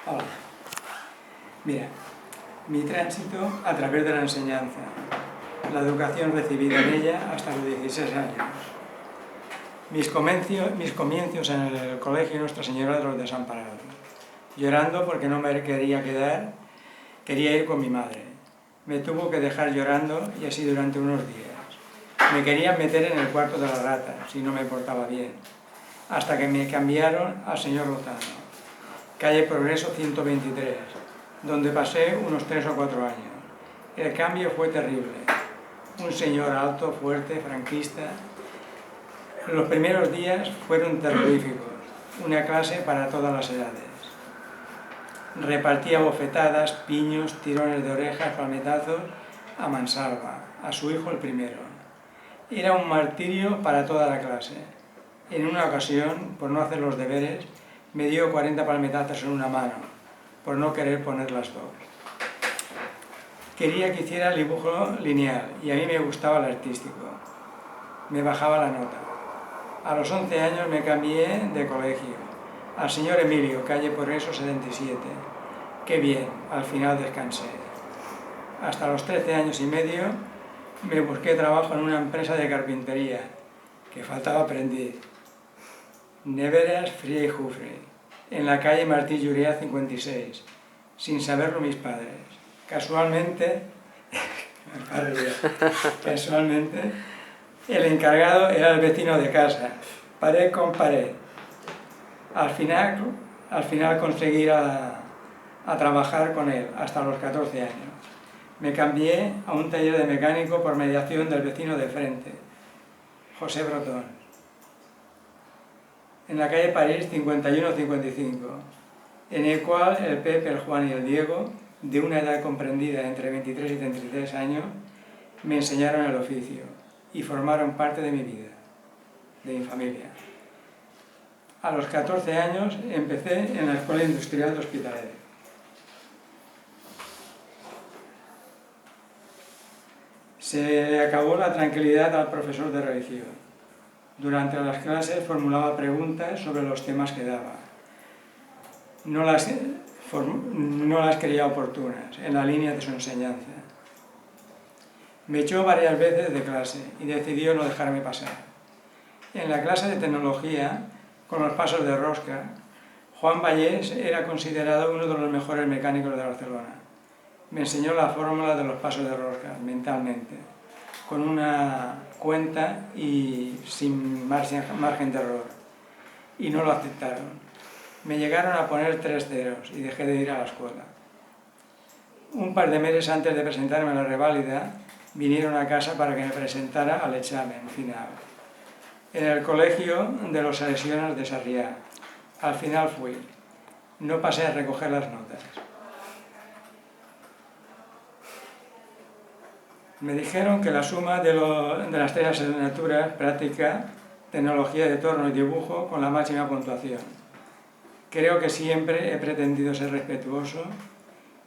Hola. Mira, mi tránsito a través de la enseñanza, la educación recibida en ella hasta los 16 años, mis comienzos en el colegio Nuestra Señora de los Desamparados, llorando porque no me quería quedar, quería ir con mi madre. Me tuvo que dejar llorando y así durante unos días. Me querían meter en el cuarto de la rata si no me portaba bien, hasta que me cambiaron al señor Lozano, calle Progreso 123, donde pasé unos 3 o 4 años. El cambio fue terrible. Un señor alto, fuerte, franquista. Los primeros días fueron terroríficos, una clase para todas las edades. Repartía bofetadas, piños, tirones de orejas, palmetazos a mansalva, a su hijo el primero. Era un martirio para toda la clase. En una ocasión, por no hacer los deberes, me dio 40 palmetazos en una mano, por no querer poner las dos. Quería que hiciera el dibujo lineal y a mí me gustaba el artístico. Me bajaba la nota. A los 11 años me cambié de colegio, al señor Emilio, calle Progreso 77. Qué bien, al final descansé. Hasta los 13 años y medio me busqué trabajo en una empresa de carpintería, que faltaba aprendiz. Neveras, Fría y Jufre, en la calle Martí Lluriá 56, sin saberlo mis padres. Casualmente, el encargado era el vecino de casa, pared con pared. Al final conseguí ir a trabajar con él, hasta los 14 años. Me cambié a un taller de mecánico por mediación del vecino de frente, José Brotón, en la calle París 51-55, en el cual el Pepe, el Juan y el Diego, de una edad comprendida entre 23 y 33 años, me enseñaron el oficio y formaron parte de mi vida, de mi familia. A los 14 años empecé en la Escuela Industrial de Hospitalet. Se acabó la tranquilidad al profesor de religión. Durante las clases formulaba preguntas sobre los temas que daba. No las creía oportunas, en la línea de su enseñanza. Me echó varias veces de clase y decidió no dejarme pasar. En la clase de tecnología, con los pasos de rosca, Juan Vallés era considerado uno de los mejores mecánicos de Barcelona. Me enseñó la fórmula de los pasos de rosca, mentalmente, con una cuenta y sin margen de error. Y no lo aceptaron. Me llegaron a poner 3 ceros y dejé de ir a la escuela. Un par de meses antes de presentarme a la reválida, vinieron a casa para que me presentara al examen final, en el colegio de los Salesianos de Sarriá. Al final fui. No pasé a recoger las notas. Me dijeron que la suma de las 3 asignaturas, práctica, tecnología de torno y dibujo, con la máxima puntuación. Creo que siempre he pretendido ser respetuoso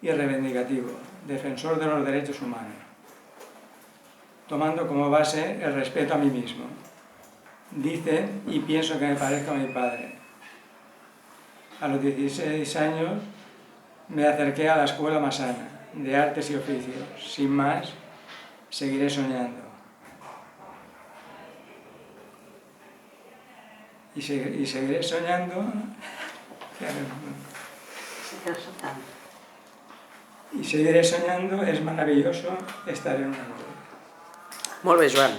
y reivindicativo, defensor de los derechos humanos, tomando como base el respeto a mí mismo. Dice y pienso que me parezco a mi padre. A los 16 años me acerqué a la Escuela Massana, de Artes y Oficios. Sin más, seguiré soñando. Y seguiré soñando. Y seguiré soñando, es maravilloso estar en una nube. Molt bé, Joan.